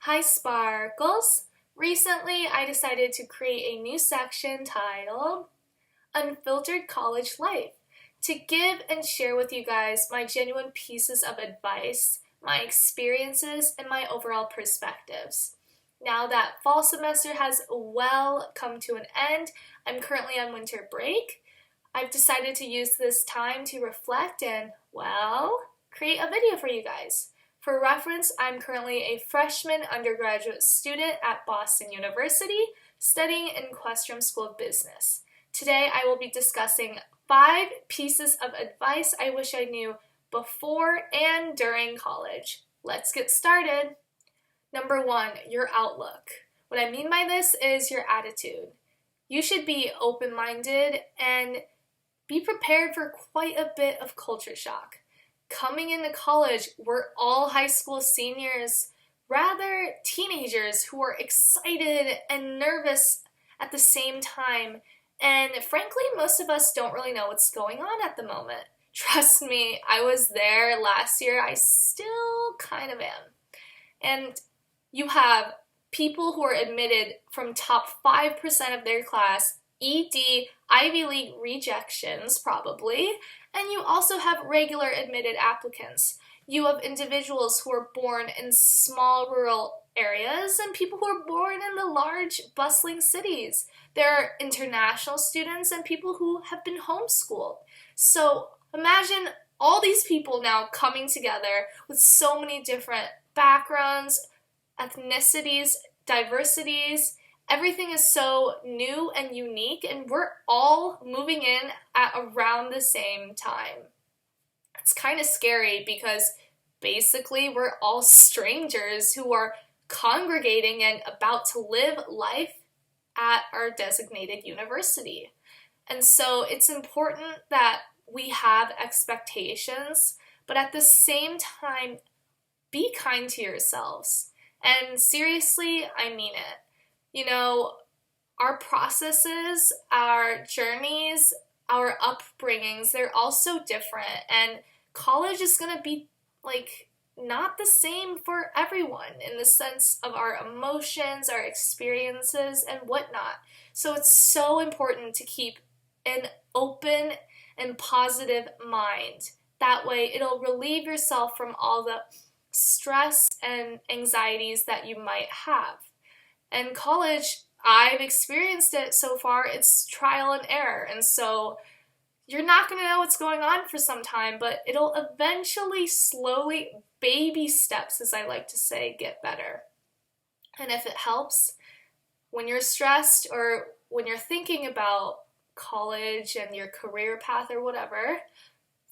Hi Sparkles! Recently, I decided to create a new section titled Unfiltered College Life to give and share with you guys my genuine pieces of advice, my experiences, and my overall perspectives. Now that fall semester has well come to an end, I'm currently on winter break. I've decided to use this time to reflect and, well, create a video for you guys. For reference, I'm currently a freshman undergraduate student at Boston University, studying in Questrom School of Business. Today, I will be discussing 5 pieces of advice I wish I knew before and during college. Let's get started. Number 1, your outlook. What I mean by this is your attitude. You should be open-minded and be prepared for quite a bit of culture shock. Coming into college, we're all high school seniors, rather teenagers who are excited and nervous at the same time. And frankly, most of us don't really know what's going on at the moment. Trust me, I was there last year. I still kind of am. And you have people who are admitted from top 5% of their class, ED, Ivy League rejections probably, and you also have regular admitted applicants. You have individuals who are born in small rural areas and people who are born in the large bustling cities. There are international students and people who have been homeschooled. So imagine all these people now coming together with so many different backgrounds, ethnicities, diversities. Everything is so new and unique, and we're all moving in at around the same time. It's kind of scary because basically we're all strangers who are congregating and about to live life at our designated university. And so it's important that we have expectations, but at the same time, be kind to yourselves. And seriously, I mean it. You know, our processes, our journeys, our upbringings, they're all so different. And college is going to be not the same for everyone in the sense of our emotions, our experiences, and whatnot. So it's so important to keep an open and positive mind. That way it'll relieve yourself from all the stress and anxieties that you might have. And college, I've experienced it so far, it's trial and error. And so you're not going to know what's going on for some time, but it'll eventually, slowly, baby steps, as I like to say, get better. And if it helps, when you're stressed or when you're thinking about college and your career path or whatever,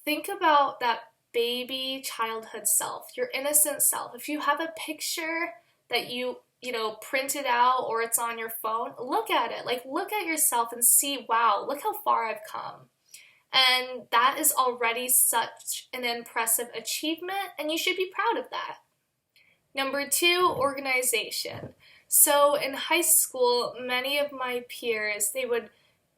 think about that baby childhood self, your innocent self. If you have a picture that you print it out or it's on your phone, look at it. Look at yourself and see, wow, look how far I've come. And that is already such an impressive achievement, and you should be proud of that. Number 2, organization. So in high school, many of my peers, they would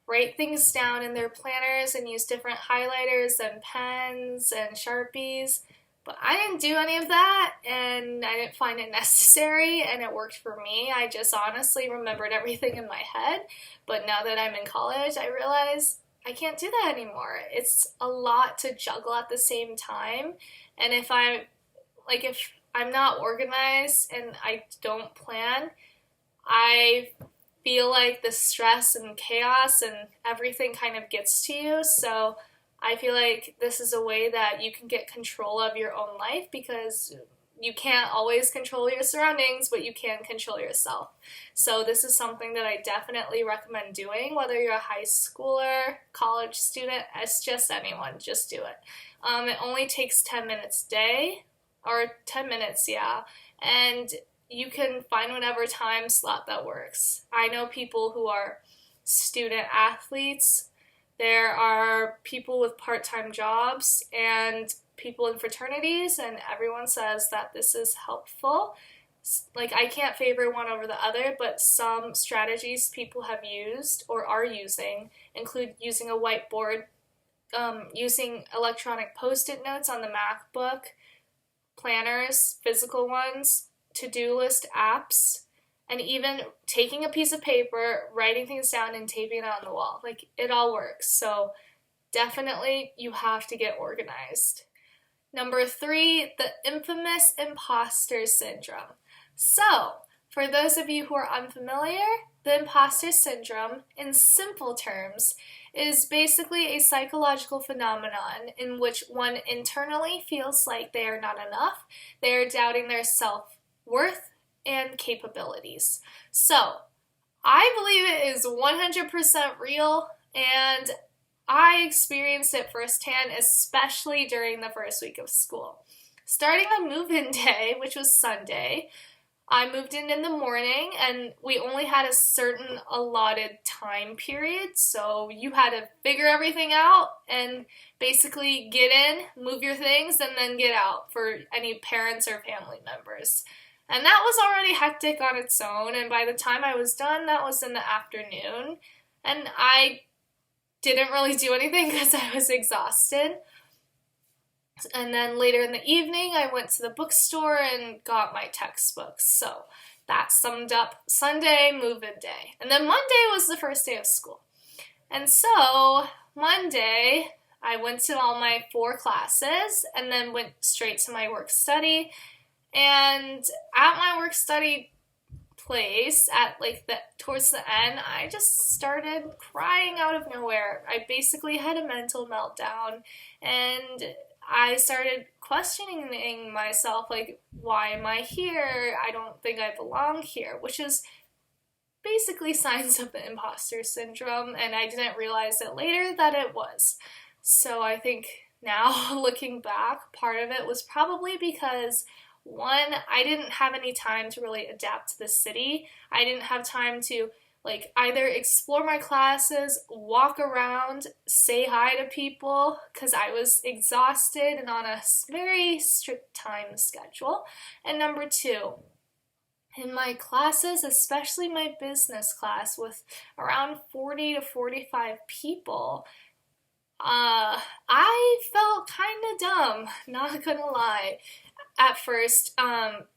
write things down in their planners and use different highlighters and pens and Sharpies. But I didn't do any of that, and I didn't find it necessary, and it worked for me. I just honestly remembered everything in my head. But now that I'm in college, I realize I can't do that anymore. It's a lot to juggle at the same time. And if I'm not organized and I don't plan, I feel like the stress and chaos and everything kind of gets to you. So I feel like this is a way that you can get control of your own life, because you can't always control your surroundings, but you can control yourself. So this is something that I definitely recommend doing, whether you're a high schooler, college student, it's just anyone, just do it. It only takes 10 minutes a day, or 10 minutes, yeah, and you can find whatever time slot that works. I know people who are student athletes. There are people with part-time jobs and people in fraternities, and everyone says that this is helpful. I can't favor one over the other, but some strategies people have used or are using include using a whiteboard, using electronic post-it notes on the MacBook, planners, physical ones, to-do list apps, and even taking a piece of paper, writing things down, and taping it on the wall. Like, it all works. So definitely you have to get organized. Number 3, the infamous imposter syndrome. So, for those of you who are unfamiliar, the imposter syndrome, in simple terms, is basically a psychological phenomenon in which one internally feels like they are not enough, they are doubting their self-worth and capabilities. So, I believe it is 100% real, and I experienced it firsthand, especially during the first week of school. Starting on move-in day, which was Sunday, I moved in the morning, and we only had a certain allotted time period, so you had to figure everything out and basically get in, move your things, and then get out for any parents or family members. And that was already hectic on its own, and by the time I was done, that was in the afternoon, and I didn't really do anything because I was exhausted. And then later in the evening, I went to the bookstore and got my textbooks. So that summed up Sunday, move-in day. And then Monday was the first day of school. And so Monday, I went to all my 4 classes and then went straight to my work study. And at my work study place, at towards the end, I just started crying out of nowhere. I basically had a mental meltdown, and I started questioning myself, like, why am I here? I don't think I belong here, which is basically signs of the imposter syndrome, and I didn't realize it later that it was. So I think now, looking back, part of it was probably because, one, I didn't have any time to really adapt to the city. I didn't have time to either explore my classes, walk around, say hi to people, because I was exhausted and on a very strict time schedule. And number 2, in my classes, especially my business class with around 40 to 45 people, I felt kind of dumb, not gonna lie, at first,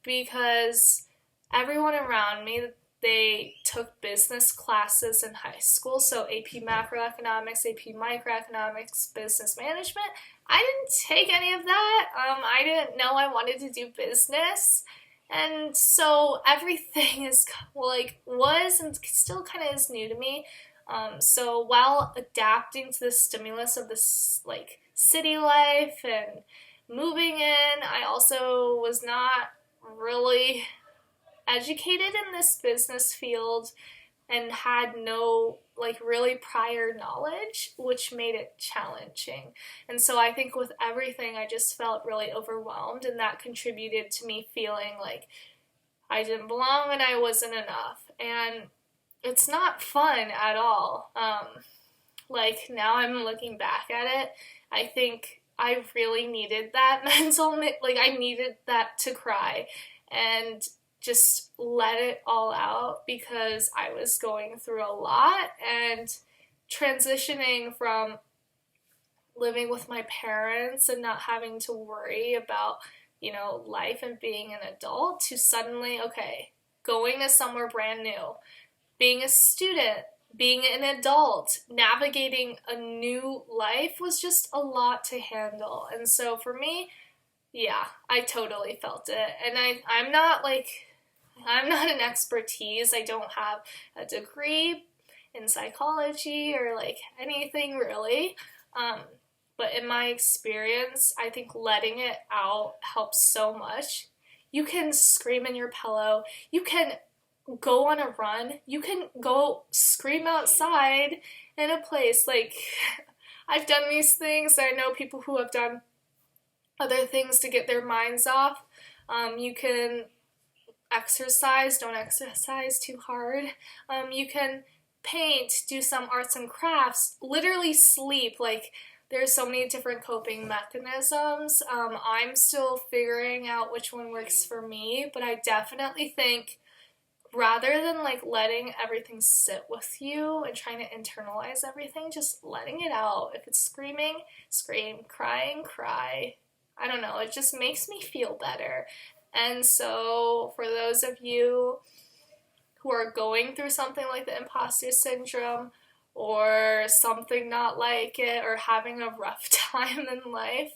because everyone around me, they took business classes in high school, so AP Macroeconomics, AP Microeconomics, Business Management. I didn't take any of that. I didn't know I wanted to do business, and so everything was and still kind of is new to me. So while adapting to the stimulus of this city life and moving in, I also was not really educated in this business field and had no really prior knowledge, which made it challenging. And so I think with everything, I just felt really overwhelmed, and that contributed to me feeling like I didn't belong and I wasn't enough. And it's not fun at all. Now I'm looking back at it, I think I really needed that I needed that to cry and just let it all out, because I was going through a lot, and transitioning from living with my parents and not having to worry about, life and being an adult, to suddenly, going to somewhere brand new, being a student, being an adult, navigating a new life was just a lot to handle. And so for me, yeah, I totally felt it. And I'm not an expertise. I don't have a degree in psychology or anything really. But in my experience, I think letting it out helps so much. You can scream in your pillow. You can go on a run. You can go scream outside in a place. I've done these things. I know people who have done other things to get their minds off. You can exercise. Don't exercise too hard. You can paint, do some arts and crafts, literally sleep. There's so many different coping mechanisms. I'm still figuring out which one works for me, but I definitely think rather than letting everything sit with you and trying to internalize everything, just letting it out. If it's screaming, scream, crying, cry. I don't know, it just makes me feel better. And so for those of you who are going through something like the imposter syndrome or something not like it or having a rough time in life,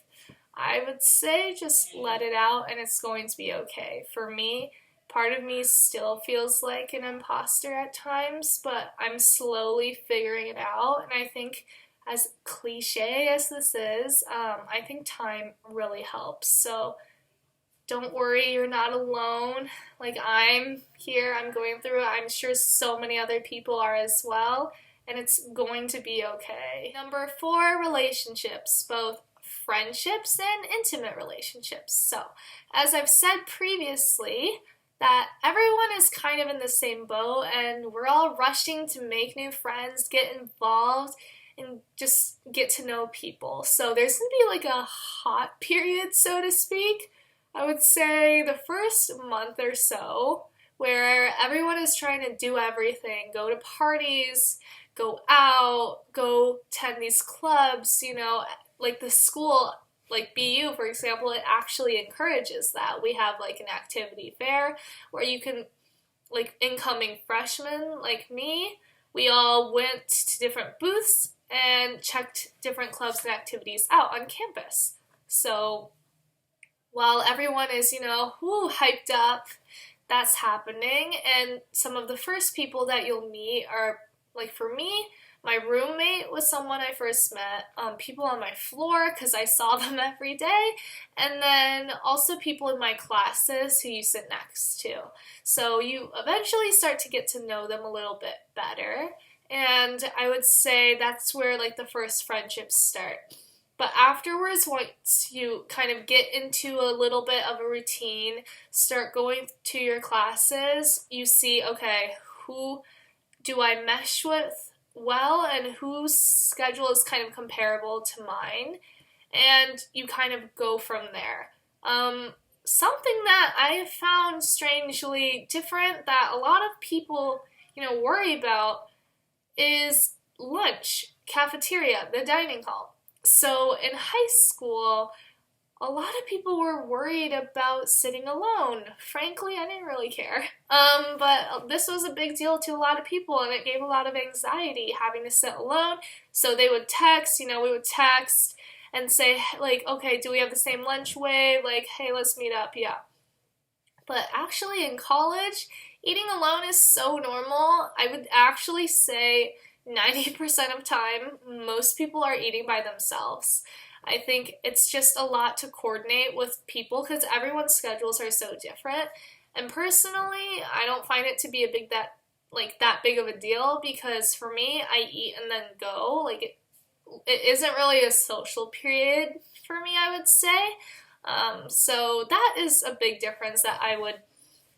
I would say just let it out and it's going to be okay. For me, part of me still feels like an imposter at times, but I'm slowly figuring it out. And I think, as cliche as this is, I think time really helps. So don't worry, you're not alone. Like, I'm here, I'm going through it. I'm sure so many other people are as well, and it's going to be okay. Number 4, relationships, both friendships and intimate relationships. So, as I've said previously, that everyone is kind of in the same boat, and we're all rushing to make new friends, get involved, and just get to know people. So there's gonna be like a hot period, so to speak. I would say the first month or so, where everyone is trying to do everything, go to parties, go out, go attend these clubs, like the school, like BU, for example, it actually encourages that. We have like an activity fair where you can, like incoming freshmen like me, we all went to different booths and checked different clubs and activities out on campus. So while everyone is, hyped up, that's happening. And some of the first people that you'll meet are, like for me, my roommate was someone I first met, people on my floor because I saw them every day, and then also people in my classes who you sit next to. So you eventually start to get to know them a little bit better, and I would say that's where like the first friendships start. But afterwards, once you kind of get into a little bit of a routine, start going to your classes, you see, okay, who do I mesh with well and whose schedule is kind of comparable to mine, and you kind of go from there. Something that I have found strangely different that a lot of people, worry about is lunch, cafeteria, the dining hall. So in high school, a lot of people were worried about sitting alone. Frankly, I didn't really care. But this was a big deal to a lot of people, and it gave a lot of anxiety having to sit alone. So they would text, we would text and say, like, okay, do we have the same lunch wave? Like, hey, let's meet up, yeah. But actually in college, eating alone is so normal. I would actually say 90% of time, most people are eating by themselves. I think it's just a lot to coordinate with people because everyone's schedules are so different. And personally, I don't find it to be that big of a deal because for me, I eat and then go. Like it isn't really a social period for me, I would say. So that is a big difference that I would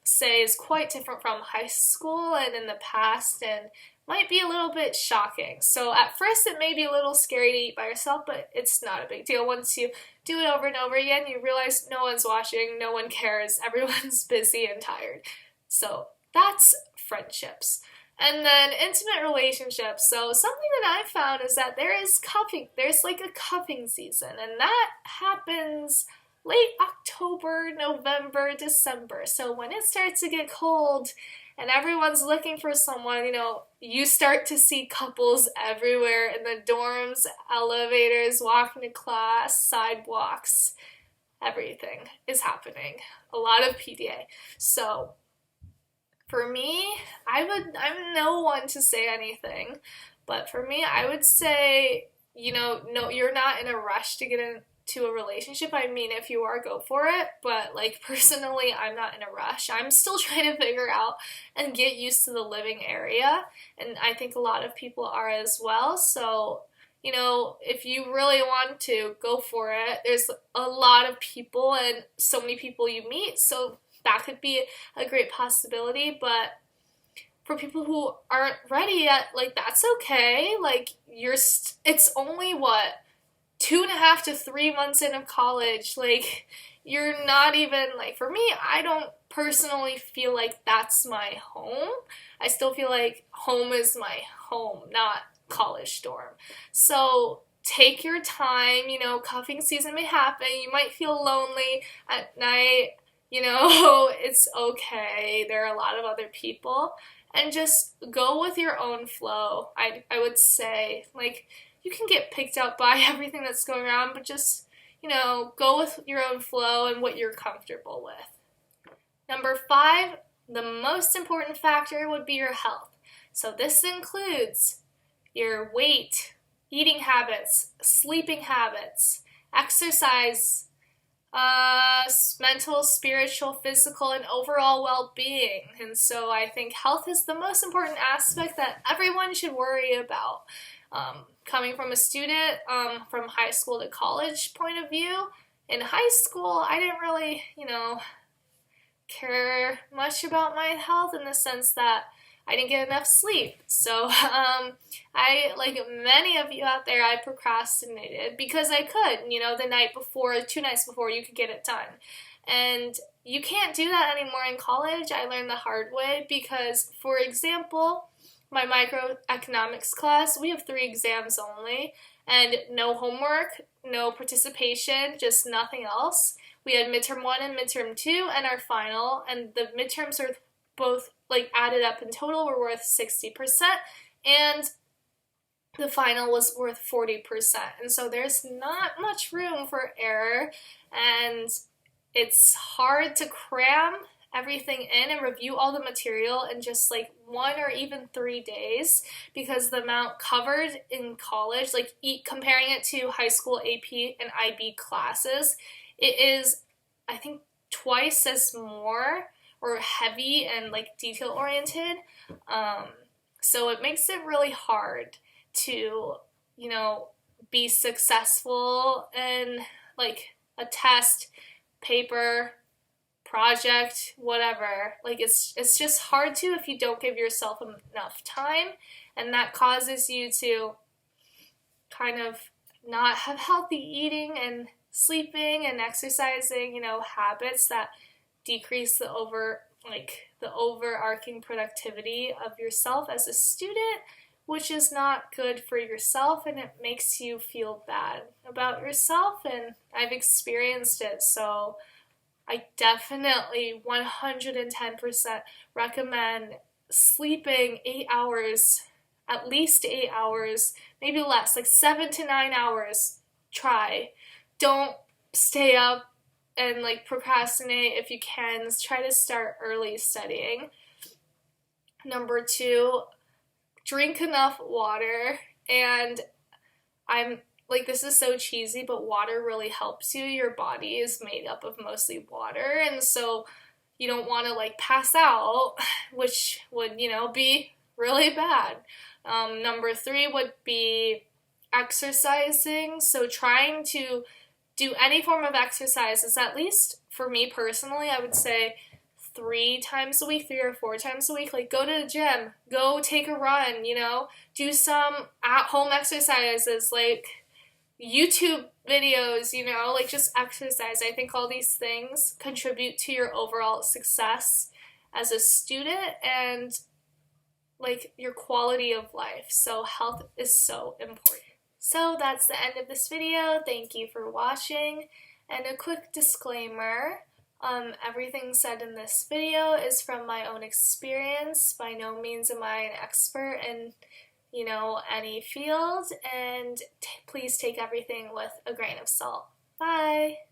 say is quite different from high school and in the past, and might be a little bit shocking. So at first it may be a little scary to eat by yourself, but it's not a big deal. Once you do it over and over again, you realize no one's watching, no one cares, everyone's busy and tired. So that's friendships. And then intimate relationships. So something that I found is that there's like a cuffing season, and that happens late October, November, December. So when it starts to get cold and everyone's looking for someone, you start to see couples everywhere in the dorms, elevators, walking to class, sidewalks, everything is happening. A lot of PDA. So for me, I'm no one to say anything, but for me, I would say, no, you're not in a rush to get into a relationship. I mean, if you are, go for it, but like personally, I'm not in a rush. I'm still trying to figure out and get used to the living area, and I think a lot of people are as well. So if you really want to, go for it. There's a lot of people and so many people you meet, so that could be a great possibility. But for people who aren't ready yet, like, that's okay. Like, it's only 2.5 to 3 months in of college. Like, you're not even, like, for me, I don't personally feel like that's my home. I still feel like home is my home, not college dorm. So take your time. Cuffing season may happen. You might feel lonely at night. you know, it's okay. There are a lot of other people. And just go with your own flow. I would say, like, you can get picked up by everything that's going around, but just, you know, go with your own flow and what you're comfortable with. Number 5, the most important factor would be your health. So this includes your weight, eating habits, sleeping habits, exercise, mental, spiritual, physical, and overall well-being. And so I think health is the most important aspect that everyone should worry about. Coming from a student, from high school to college point of view, in high school, I didn't really, care much about my health in the sense that I didn't get enough sleep. So I, like many of you out there, I procrastinated because I could, the night before, 2 nights before, you could get it done. And you can't do that anymore in college. I learned the hard way because, for example, my microeconomics class, we have 3 exams only, and no homework, no participation, just nothing else. We had midterm 1 and midterm 2 and our final, and the midterms are both, added up in total were worth 60%, and the final was worth 40%. And so there's not much room for error, and it's hard to cram everything in and review all the material in just 1 or even 3 days, because the amount covered in college, comparing it to high school AP and IB classes, it is, I think, twice as more or heavy and detail oriented. So it makes it really hard to, be successful in a test, paper, project, whatever. It's just hard to if you don't give yourself enough time, and that causes you to kind of not have healthy eating and sleeping and exercising, habits that decrease the overarching productivity of yourself as a student, which is not good for yourself, and it makes you feel bad about yourself, and I've experienced it. So I definitely 110% recommend sleeping 8 hours, at least 8 hours, maybe less, 7 to 9 hours. Try. Don't stay up and procrastinate if you can. Try to start early studying. Number 2, drink enough water. And this is so cheesy, but water really helps you. Your body is made up of mostly water, and so you don't want to pass out, which would, be really bad. Number 3 would be exercising. So trying to do any form of exercise is, at least for me personally, I would say 3 times a week, 3 or 4 times a week. Go to the gym, go take a run, do some at-home exercises, YouTube videos, just exercise. I think all these things contribute to your overall success as a student and your quality of life. So health is so important. So that's the end of this video. Thank you for watching. And a quick disclaimer, everything said in this video is from my own experience. By no means am I an expert in, any field, and please take everything with a grain of salt. Bye!